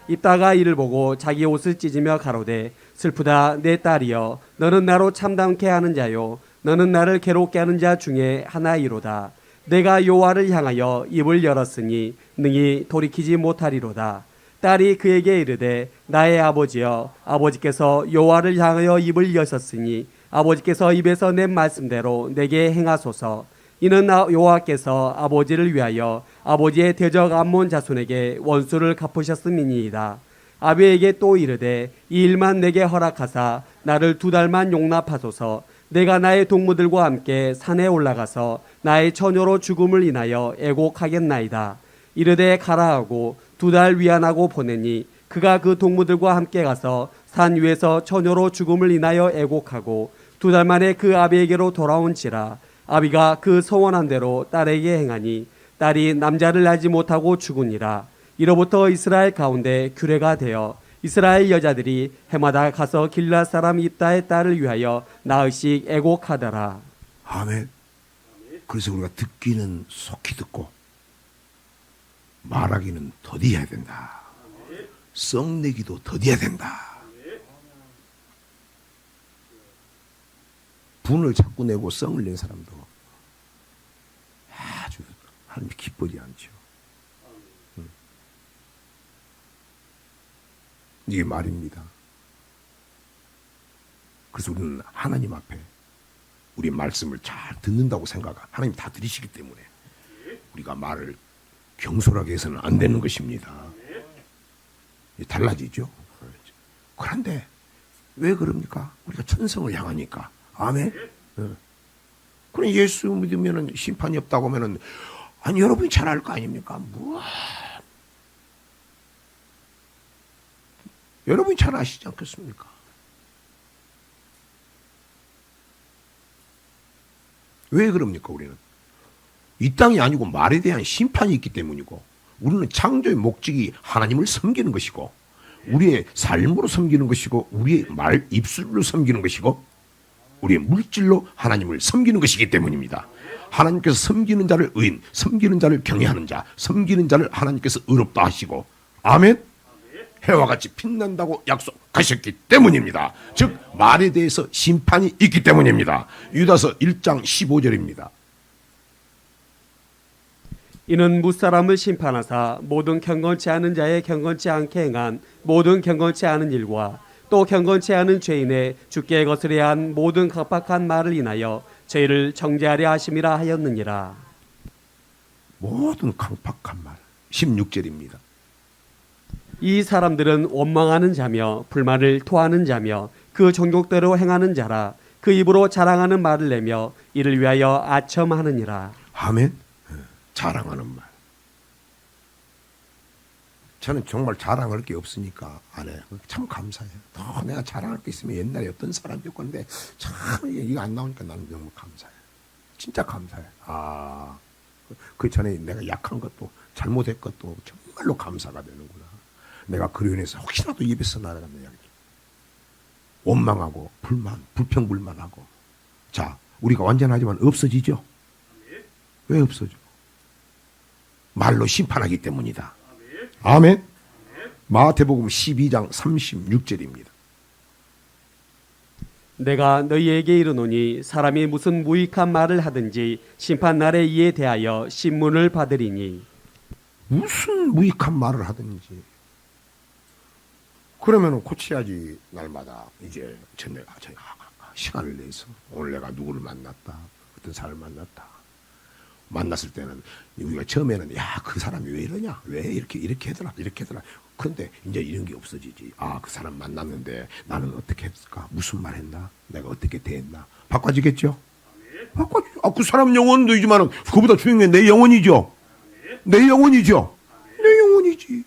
입다가 이를 보고 자기 옷을 찢으며 가로되 슬프다 내 딸이여 너는 나로 참담케 하는 자요 너는 나를 괴롭게 하는 자 중에 하나이로다. 내가 여호와를 향하여 입을 열었으니 능히 돌이키지 못하리로다. 딸이 그에게 이르되 나의 아버지여 아버지께서 여호와를 향하여 입을 여셨으니 아버지께서 입에서 낸 말씀대로 내게 행하소서. 이는 여호와께서 아버지를 위하여 아버지의 대적 암몬 자손에게 원수를 갚으셨음이니이다. 아비에게 또 이르되 이 일만 내게 허락하사 나를 2달만 용납하소서. 내가 나의 동무들과 함께 산에 올라가서 나의 처녀로 죽음을 인하여 애곡하겠나이다. 이르되 가라 하고 2달 위안하고 보내니 그가 그 동무들과 함께 가서 산 위에서 처녀로 죽음을 인하여 애곡하고 2달 만에 그 아비에게로 돌아온지라. 아비가 그 소원한 대로 딸에게 행하니 딸이 남자를 알지 못하고 죽으니라. 이로부터 이스라엘 가운데 규례가 되어 이스라엘 여자들이 해마다 가서 길앗 사람 입다의 딸을 위하여 나흘씩 애곡하더라. 아멘. 그래서 우리가 듣기는 속히 듣고 말하기는 더디해야 된다. 썩내기도 더디해야 된다. 분을 자꾸 내고 썽을 낸 사람도 아주 하나님이 기쁘지 않죠. 이게 말입니다. 그래서 우리는 하나님 앞에 우리 말씀을 잘 듣는다고 생각하고 하나님 다 들으시기 때문에 우리가 말을 경솔하게 해서는 안 되는 것입니다. 달라지죠. 그런데 왜 그럽니까? 우리가 천성을 향하니까. 아멘. 그럼 예수 믿으면 심판이 없다고 하면은 아니 여러분이 잘 알 거 아닙니까? 뭐 여러분이 잘 아시지 않겠습니까? 왜 그럽니까? 우리는 이 땅이 아니고 말에 대한 심판이 있기 때문이고 우리는 창조의 목적이 하나님을 섬기는 것이고 우리의 삶으로 섬기는 것이고 우리의 말 입술로 섬기는 것이고 우리의 물질로 하나님을 섬기는 것이기 때문입니다. 하나님께서 섬기는 자를 의인, 섬기는 자를 경외하는 자, 섬기는 자를 하나님께서 의롭다 하시고 아멘. 해와 같이 빛난다고 약속하셨기 때문입니다. 즉 말에 대해서 심판이 있기 때문입니다. 유다서 1장 15절입니다. 이는 무사람을 심판하사 모든 경건치 않은 자의 경건치 않게 행한 모든 경건치 않은 일과 또 경건치 않은 죄인의 주께 거스려야 한 모든 각박한 말을 인하여 죄를 정죄하려 하심이라 하였느니라. 모든 강팍한 말 16절입니다. 이 사람들은 원망하는 자며 불만을 토하는 자며 그 종족대로 행하는 자라. 그 입으로 자랑하는 말을 내며 이를 위하여 아첨하느니라. 아멘. 자랑하는 말. 저는 정말 자랑할 게 없으니까 안 해요. 참 감사해요. 더 내가 자랑할 게 있으면 옛날에 어떤 사람이었건데 참 이거 안 나오니까 나는 너무 감사해요. 진짜 감사해요. 그 전에 내가 약한 것도 잘못한 것도 정말로 감사가 되는구나. 내가 그로 인해서 혹시라도 입에서 나가는 이야기 원망하고 불만, 불평불만하고. 자, 우리가 완전하지만 없어지죠? 왜 없어져? 말로 심판하기 때문이다. 아멘. 마태복음 12장 36절입니다. 내가 너희에게 이르노니 사람이 무슨 무익한 말을 하든지 심판 날에 이에 대하여 신문을 받으리니. 무슨 무익한 말을 하든지. 그러면 고쳐야지. 날마다 이제 내가 시간을 내서 오늘 내가 누구를 만났다, 어떤 사람을 만났다. 만났을 때는 우리가 처음에는 야, 그 사람이 왜 이러냐, 왜 이렇게 하더라, 이렇게 하더라. 그런데 이제 이런 게 없어지지. 아, 그 사람 만났는데 나는 어떻게 했을까, 무슨 말 했나, 내가 어떻게 대했나. 바꿔지겠죠? 바꿔지죠. 아, 그 사람 영혼도 이지만은 그보다 중요한 게 내 영혼이죠. 내 영혼이죠. 내 영혼이지.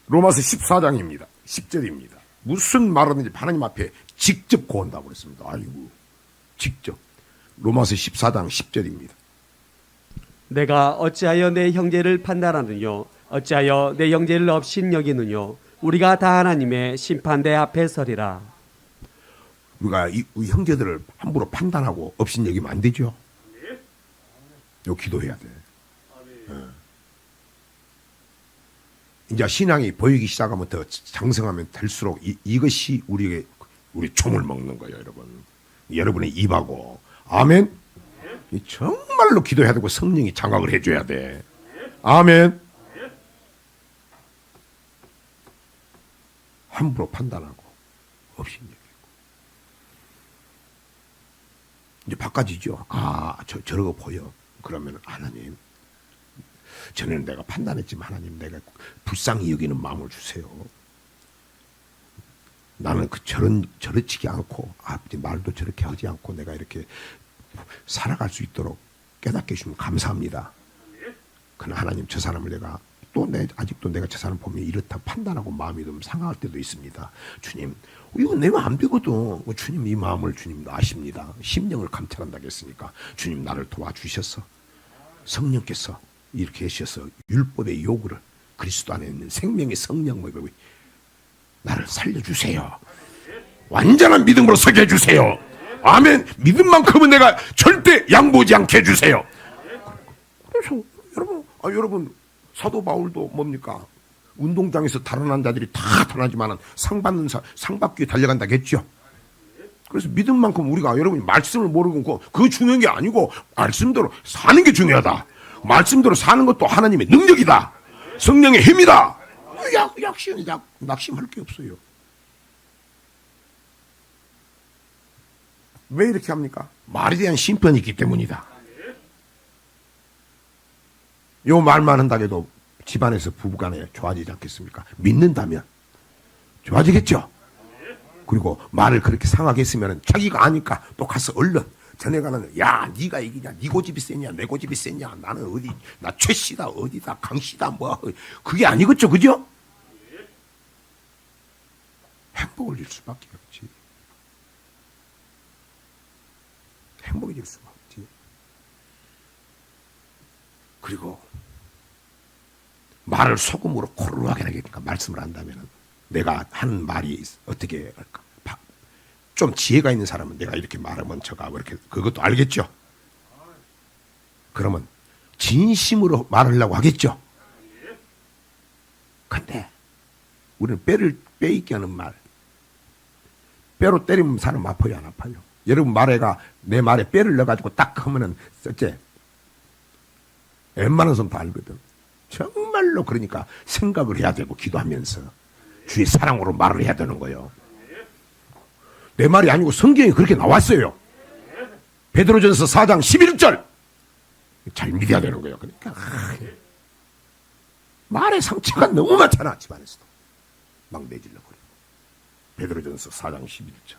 로마서 14장입니다. 10절입니다. 무슨 말하든지 하나님 앞에 직접 고한다고 그랬습니다. 아이고, 직접. 로마서 14장 10절입니다. 내가 어찌하여 내 형제를 판단하느뇨? 어찌하여 내 형제를 업신 여기느뇨? 우리가 다 하나님의 심판대 앞에 서리라. 우리가 우리 형제들을 함부로 판단하고 업신 여기면 안 되죠. 요 기도해야 돼. 이제 신앙이 보이기 시작하면 더 장성하면 될수록 이것이 우리 총을 먹는 거예요, 여러분. 여러분의 입하고. 아멘. 정말로 기도해야 되고 성령이 장악을 해줘야 돼. 아멘. 함부로 판단하고 없인 얘기고. 이제 바꿔지죠. 아, 저러고 보여. 그러면 하나님, 전에는 내가 판단했지만 하나님, 내가 불쌍히 여기는 마음을 주세요. 나는 저렇지 않고, 아버지 말도 저렇게 하지 않고 내가 이렇게 살아갈 수 있도록 깨닫게 해주시면 감사합니다. 그러나 하나님, 저 사람을 내가 아직도 내가 저 사람 보면 이렇다 판단하고 마음이 좀 상할 때도 있습니다. 주님, 이거 내면 안 되거든. 주님, 이 마음을 주님 아십니다. 심령을 감찰한다고 했으니까 주님, 나를 도와주셔서 성령께서 이렇게 하셔서 율법의 요구를 그리스도 안에 있는 생명의 성령을 나를 살려주세요. 완전한 믿음으로 서게 해주세요. 아멘. 믿음만큼은 내가 절대 양보지 않게 해주세요. 그래서 여러분 사도 바울도 뭡니까? 운동장에서 달아난 자들이 다 달아나지만 상 받기 위해 달려간다고 했죠. 그래서 믿음만큼 우리가 여러분이 말씀을 모르고 그거 중요한 게 아니고 말씀대로 사는 게 중요하다. 말씀대로 사는 것도 하나님의 능력이다. 성령의 힘이다. 낙심할 게 없어요. 왜 이렇게 합니까? 말에 대한 심판이 있기 때문이다. 요 말만 한다고 해도 집안에서 부부간에 좋아지지 않겠습니까? 믿는다면 좋아지겠죠? 그리고 말을 그렇게 상하게 했으면 자기가 아니까 또 가서 얼른 전해가는, 야, 네가 이기냐, 네 고집이 세냐, 내 고집이 세냐, 나는 어디, 나 최씨다, 어디다, 강씨다, 뭐, 그게 아니겠죠, 그죠? 행복을 줄 수밖에 없지. 행복이 줄 수가 없지. 그리고 말을 소금으로 코르하게 하니까 말씀을 한다면 내가 하는 말이 어떻게 할까? 좀 지혜가 있는 사람은 내가 이렇게 말하면 저가 이렇게 그것도 알겠죠. 그러면 진심으로 말하려고 하겠죠. 근데 우리는 뼈를 빼있게 하는 말, 뼈로 때리면 사람 아파요, 안 아파요? 여러분 내 말에 뼈를 넣어가지고 딱 하면은 어째 웬만한 사람 다 알거든. 정말로 그러니까 생각을 해야 되고 기도하면서 주의 사랑으로 말을 해야 되는 거예요. 내 말이 아니고 성경에 그렇게 나왔어요. 베드로전서 4장 11절 잘 믿어야 되는 거예요. 그러니까 말의 상처가 너무 많잖아. 집안에서도 막 내질러 버리고. 베드로전서 4장 11절.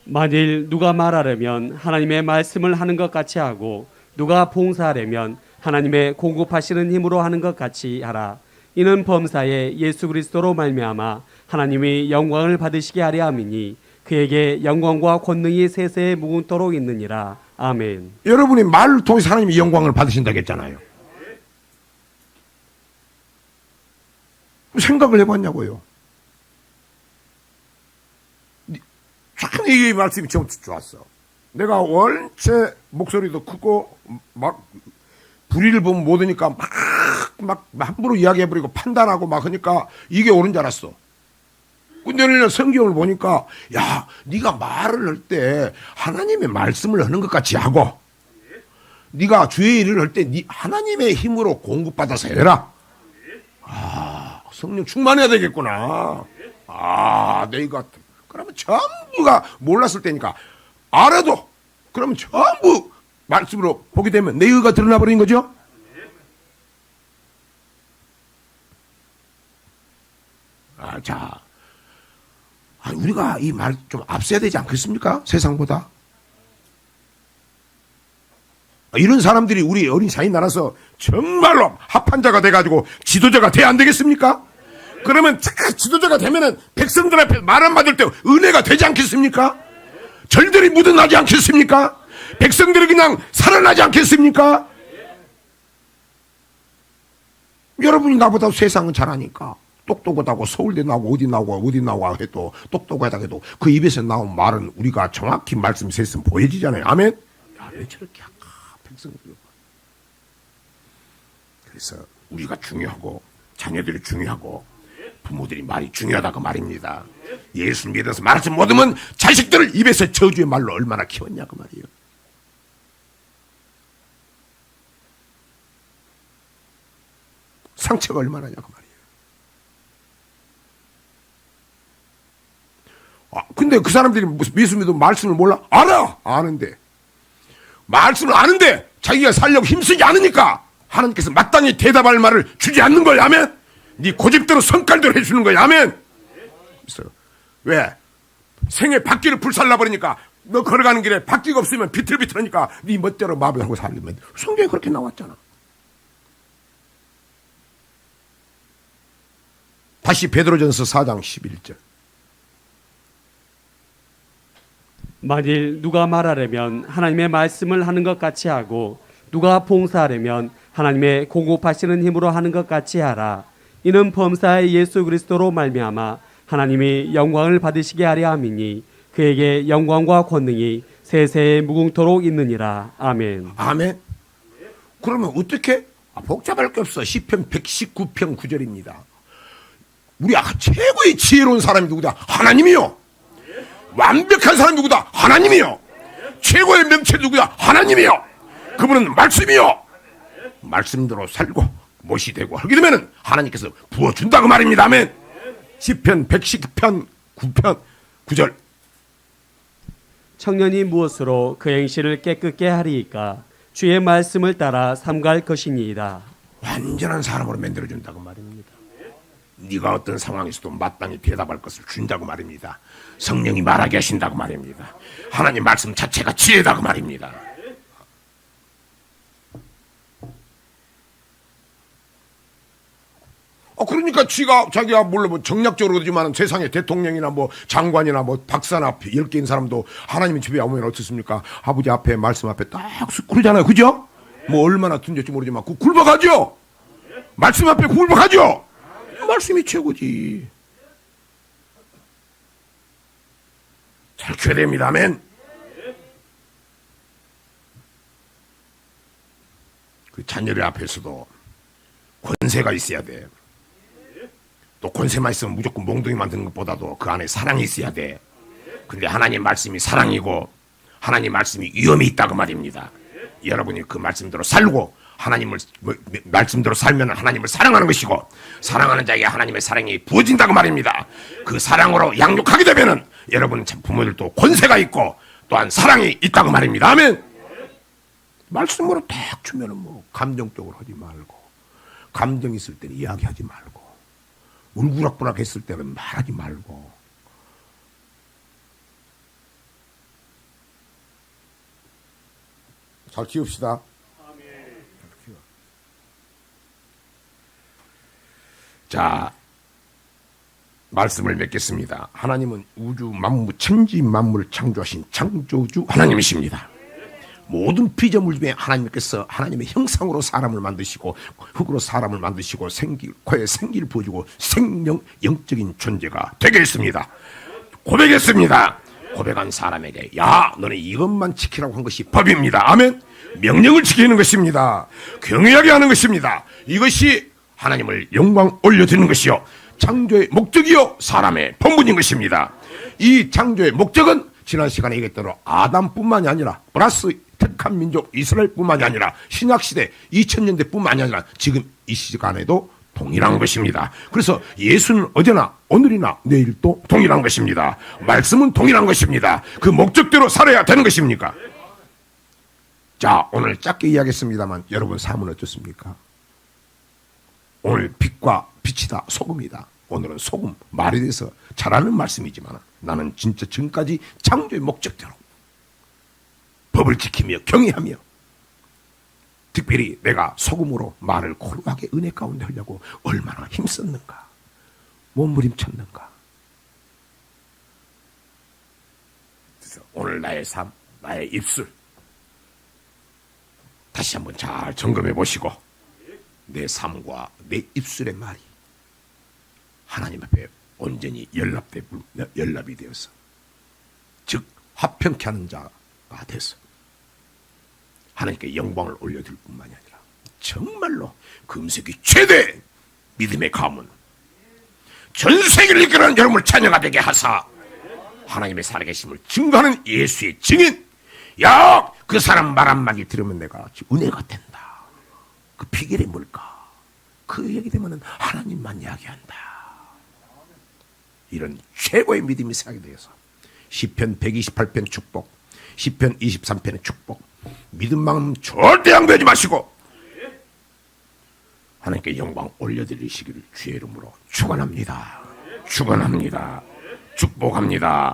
만일 누가 말하려면 하나님의 말씀을 하는 것 같이 하고 누가 봉사하려면 하나님의 공급하시는 힘으로 하는 것 같이 하라. 이는 범사에 예수 그리스도로 말미암아 하나님이 영광을 받으시게 하려 함이니 그에게 영광과 권능이 세세에 무궁토록 있느니라. 아멘. 여러분이 말을 통해서 하나님이 영광을 받으신다고 했잖아요. 생각을 해봤냐고요. 참 이 말씀이 좀 좋았어. 내가 원체 목소리도 크고 막 불의를 보면 못 하니까 막 함부로 이야기해버리고 판단하고 막 하니까 이게 옳은 줄 알았어. 근데 우리는 성경을 보니까 야, 네가 말을 할 때 하나님의 말씀을 하는 것 같이 하고 네가 주의 일을 할 때 네 하나님의 힘으로 공급받아서 해라. 아, 성령 충만해야 되겠구나. 아, 내가 그러면 전부가 몰랐을 때니까 알아도 그러면 전부 말씀으로 보게 되면 내 의가 드러나 버린 거죠. 아, 자, 우리가 이 말 좀 앞서야 되지 않겠습니까? 세상보다. 이런 사람들이 우리 어린 사이 나라서 정말로 합판자가 돼가지고 지도자가 돼야 안 되겠습니까? 그러면 지도자가 되면은 백성들 앞에 말 한마디 할 때 은혜가 되지 않겠습니까? 절들이 묻어나지 않겠습니까? 백성들이 그냥 살아나지 않겠습니까? 여러분이 나보다 세상은 잘하니까 똑똑하다고 서울대 나오고 어디 나오고 해도 똑똑하다고 해도 그 입에서 나온 말은 우리가 정확히 말씀했으면 보여지잖아요. 아멘? 야, 왜 저렇게 백성들. 그래서 우리가 중요하고 자녀들이 중요하고 부모들이 말이 중요하다고 말입니다. 예수 믿어서 말씀 못하면 자식들을 입에서 저주의 말로 얼마나 키웠냐고 말이에요. 상처가 얼마나 나냐고 말이에요. 근데 그 사람들이 예수 믿으면 말씀을 몰라? 알아! 아는데. 말씀을 아는데 자기가 살려고 힘쓰지 않으니까 하나님께서 마땅히 대답할 말을 주지 않는 거야. 아멘? 네 고집대로 성깔대로 해주는 거야. 아멘? 그래서 왜? 생에 바퀴를 불살라 버리니까 너 걸어가는 길에 바퀴가 없으면 비틀비틀하니까 네 멋대로 마비하고 살면 성경에 그렇게 나왔잖아. 다시 베드로전서 4장 11절. 만일 누가 말하려면 하나님의 말씀을 하는 것 같이 하고 누가 봉사하려면 하나님의 공급하시는 힘으로 하는 것 같이 하라. 이는 범사의 예수 그리스도로 말미암아 하나님이 영광을 받으시게 하려 함이니 그에게 영광과 권능이 세세에 무궁토록 있느니라. 아멘. 아멘. 그러면 어떻게? 복잡할 게 없어. 시편 119편 9절입니다. 우리 최고의 지혜로운 사람이 누구다? 하나님이요. 완벽한 사람이 누구다? 하나님이요. 최고의 명체 누구야? 하나님이요. 그분은 말씀이요. 말씀대로 살고 못이 되고 하게 되면 하나님께서 부어준다고 말입니다. 아멘. 시편 110편 9편 9절. 청년이 무엇으로 그 행실을 깨끗게 하리이까? 주의 말씀을 따라 삼갈 것이니이다. 완전한 사람으로 만들어준다고 말입니다. 네가 어떤 상황에서도 마땅히 대답할 것을 준다고 말입니다. 성령이 말하게 하신다고 말입니다. 하나님 말씀 자체가 지혜다고 말입니다. 그러니까 자기가 물론 뭐 정략적으로 그러지만 세상에 대통령이나 뭐 장관이나 뭐 박사나 10개인 사람도 하나님 집에 오면 어떻습니까? 아버지 앞에 말씀 앞에 딱 그러잖아요. 그죠? 뭐 얼마나 둔질지 모르지만 굴복하죠? 말씀 앞에 굴복하죠? 말씀이 최고지. 잘 켜야 됩니다. 아멘. 그 자녀들 앞에서도 권세가 있어야 돼. 또 권세만 있으면 무조건 몽둥이 만드는 것보다도 그 안에 사랑이 있어야 돼. 근데 하나님 말씀이 사랑이고 하나님 말씀이 위험이 있다고 말입니다. 여러분이 그 말씀대로 살고 하나님을 말씀대로 살면 하나님을 사랑하는 것이고 사랑하는 자에게 하나님의 사랑이 부어진다고 말입니다. 그 사랑으로 양육하게 되면은 여러분 부모들도 권세가 있고 또한 사랑이 있다고 말입니다. 아멘. 말씀으로 딱 주면은 뭐 감정적으로 하지 말고 감정 있을 때는 이야기하지 말고 울그락부락 했을 때는 말하지 말고 잘 키웁시다. 자, 말씀을 맺겠습니다. 하나님은 우주 만물 천지 만물을 창조하신 창조주 하나님이십니다. 모든 피조물 중에 하나님께서 하나님의 형상으로 사람을 만드시고 흙으로 사람을 만드시고 코에 생기를 부어주고 생명 영적인 존재가 되게 했습니다. 고백했습니다. 고백한 사람에게 야 너는 이것만 지키라고 한 것이 법입니다. 아멘. 명령을 지키는 것입니다. 경외하게 하는 것입니다. 이것이 하나님을 영광 올려드리는 것이요 창조의 목적이요 사람의 본분인 것입니다. 이 창조의 목적은 지난 시간에 얘기했던 아담뿐만이 아니라 플러스 택한 민족 이스라엘뿐만이 아니라 신약시대 2000년대뿐만이 아니라 지금 이 시간에도 동일한 것입니다. 그래서 예수는 어제나 오늘이나 내일도 동일한 것입니다. 말씀은 동일한 것입니다. 그 목적대로 살아야 되는 것입니까? 자, 오늘 짧게 이야기했습니다만 여러분 삶은 어떻습니까? 오늘 빛과 빛이다 소금이다. 오늘은 소금 말에 대해서 잘하는 말씀이지만 나는 진짜 지금까지 창조의 목적대로 법을 지키며 경외하며 특별히 내가 소금으로 말을 고루하게 은혜 가운데 하려고 얼마나 힘썼는가 몸부림쳤는가. 그래서 오늘 나의 삶 나의 입술 다시 한번 잘 점검해 보시고 내 삶과 내 입술의 말이 하나님 앞에 온전히 연합이 되어서 즉 화평케 하는 자가 돼서 하나님께 영광을 올려드릴 뿐만이 아니라 정말로 금세기 최대 믿음의 가문 전 세계를 이끌어가는 여러분을 자녀가 되게 하사 하나님의 살아계심을 증거하는 예수의 증인. 야, 그 사람 말 한마디 들으면 내가 은혜가 된다. 그 비결이 뭘까? 그 얘기 되면 하나님만 이야기한다. 이런 최고의 믿음이 생기게 되어서 시편 128편 축복, 시편 23편의 축복, 믿음만큼 절대 양보하지 마시고 하나님께 영광 올려드리시기를 주의 이름으로 축원합니다. 축원합니다. 축복합니다.